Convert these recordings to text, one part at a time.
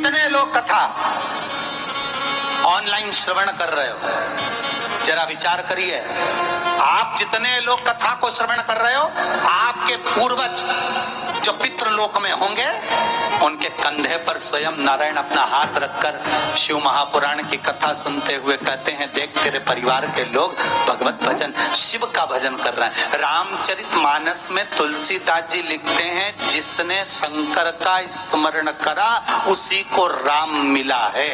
जितने लोग कथा ऑनलाइन श्रवण कर रहे हो, जरा विचार करिए, आप जितने लोग कथा को श्रवण कर रहे हो, आपके पूर्वज जो पितृलोक में होंगे, उनके कंधे पर स्वयं नारायण अपना हाथ रखकर शिव महापुराण की कथा सुनते हुए कहते हैं, देख तेरे परिवार के लोग भगवत भजन, शिव का भजन कर रहे हैं। रामचरितमानस में तुलसीदास जी लिखते हैं, जिसने शंकर का स्मरण करा उसी को राम मिला है,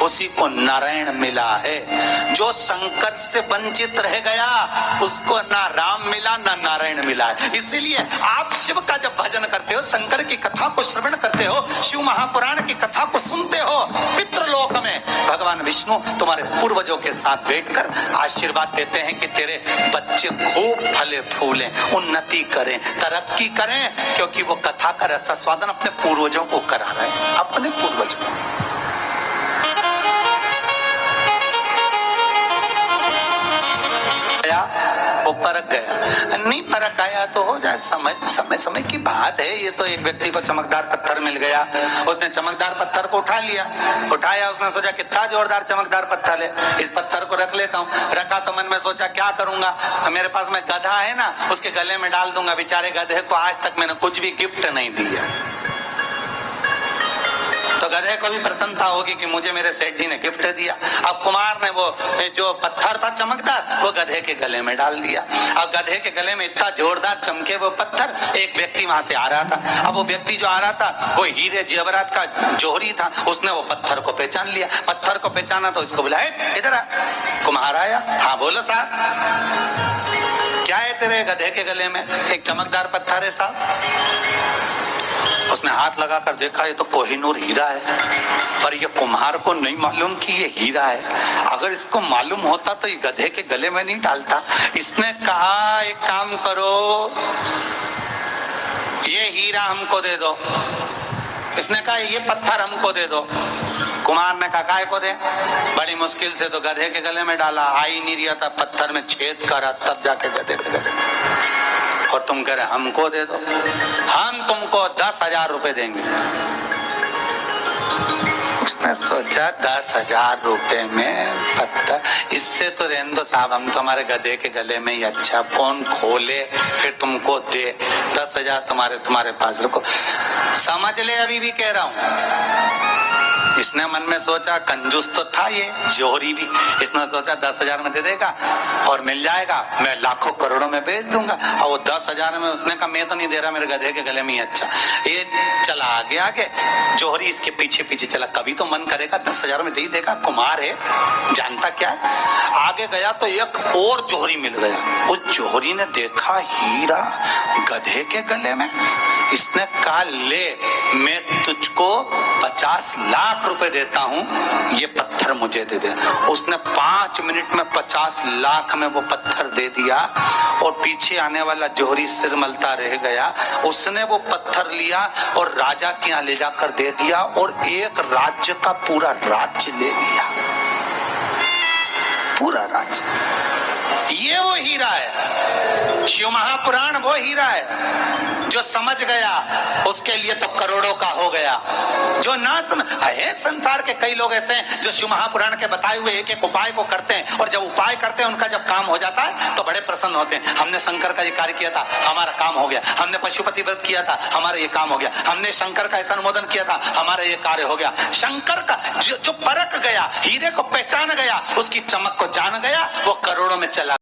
उसी को नारायण मिला है। जो शंकर से वंचित रह गया उसको ना राम मिला ना नारायण मिला है। इसीलिए आप शिव का जब भजन करते हो, शंकर की कथा को श्रवण करते हो, शिव महापुराण की कथा को सुनते हो, पितृलोक में भगवान विष्णु तुम्हारे पूर्वजों के साथ बैठकर आशीर्वाद देते हैं कि तेरे बच्चे खूब फले फूले, उन्नति करें, तरक्की करें, क्योंकि वो कथा का रसास्वादन अपने पूर्वजों को करा रहे हैं, अपने पूर्वजों को। वो परख गया, नहीं परख आया तो हो जाए, समय समय की बात है। ये तो एक व्यक्ति को चमकदार पत्थर मिल गया, उसने चमकदार पत्थर को उठा लिया, उठाया, उसने सोचा कितना जोरदार चमकदार पत्थर है, इस पत्थर को रख लेता हूँ। रखा तो मन में सोचा क्या करूंगा, मेरे पास में गधा है ना, उसके गले में डाल दूंगा। बेचारे गधे को आज तक मैंने कुछ भी गिफ्ट नहीं दिया, तो गधे को भी प्रसन्नता होगी कि मुझे मेरे सेठ जी ने गिफ्ट दिया। अब कुमार ने वो जो पत्थर था चमकदार, वो गधे के गले में डाल दिया। अब गधे के गले में इतना जोरदार चमके वो पत्थर, एक व्यक्ति वहां से आ रहा था। अब वो व्यक्ति जो आ रहा था वो हीरे जेवरात का जोहरी था, उसने वो पत्थर को पहचान लिया। पत्थर को पहचाना तो इसको बुलाया, इधर आ। कुम्हार आया, हाँ बोलो साहब, क्या है तेरे गधे के गले में? एक चमकदार पत्थर है साहब। उसने हाथ लगाकर देखा, ये तो कोहिनूर हीरा है, पर ये कुम्हार को नहीं मालूम कि ये हीरा है। अगर इसको मालूम होता तो ये गधे के गले में नहीं डालता। इसने कहा एक काम करो, ये हीरा हमको दे दो। इसने कहा ये पत्थर हमको दे दो। कुमार ने कहा काय को दे? बड़ी मुश्किल से तो गधे के गले में डाला, आ ही नहीं रहा था, पत्थर में छेद करा, तब जाके गधे के गले। और तुम कह रहे हमको दे दो, हम तुमको 10,000 रुपए देंगे। उसने सोचा 10,000 रुपए में पत्थर, इससे तो रहने दो साहब, हम तुम्हारे गधे के गले में ही अच्छा, कौन खोले फिर तुमको दे, 10,000 तुम्हारे पास रखो। समझ ले, अभी भी कह रहा हूं। इसने मन में सोचा, कंजूस तो था ये जोहरी भी, इसने सोचा 10,000 में दे देगा और मिल जाएगा, मैं लाखों करोड़ों में बेच दूंगा। और वो 10,000 में, उसने कहा मैं तो नहीं दे रहा, मेरे गधे के गले में ही अच्छा। ये चला आगे, जोहरी इसके पीछे पीछे चला, कभी तो मन करेगा 10,000 में दे ही देगा, कुमार है, जानता क्या है। आगे गया तो एक और जोहरी मिल गया। उस जोहरी ने देखा हीरा गधे के गले में। इसने कहा ले, मैं तुझको 50 लाख रुपए देता हूं, ये पत्थर मुझे दे दे। उसने 5 मिनट में 50 लाख में वो पत्थर दे दिया और पीछे आने वाला जोहरी सिर मलता रह गया। उसने वो पत्थर लिया और राजा के यहाँ ले जाकर दे दिया और एक राज्य का पूरा राज्य ले लिया, पूरा राज्य। ये वो हीरा है, शिव महापुराण वो हीरा है। जो समझ गया उसके लिए तो करोड़ों का हो गया, जो ना समझ है। संसार के कई लोग ऐसे हैं जो शिव महापुराण के बताए हुए एक एक उपाय को करते हैं, और जब उपाय करते हैं उनका जब काम हो जाता है तो बड़े प्रसन्न होते हैं। हमने शंकर का ये कार्य किया था, हमारा काम हो गया। हमने पशुपति व्रत किया था, हमारा ये काम हो गया। हमने शंकर का ऐसा अनुमोदन किया था, हमारा ये कार्य हो गया। शंकर का जो परख गया, हीरे को पहचान गया, उसकी चमक को जान गया, वो करोड़ों में चला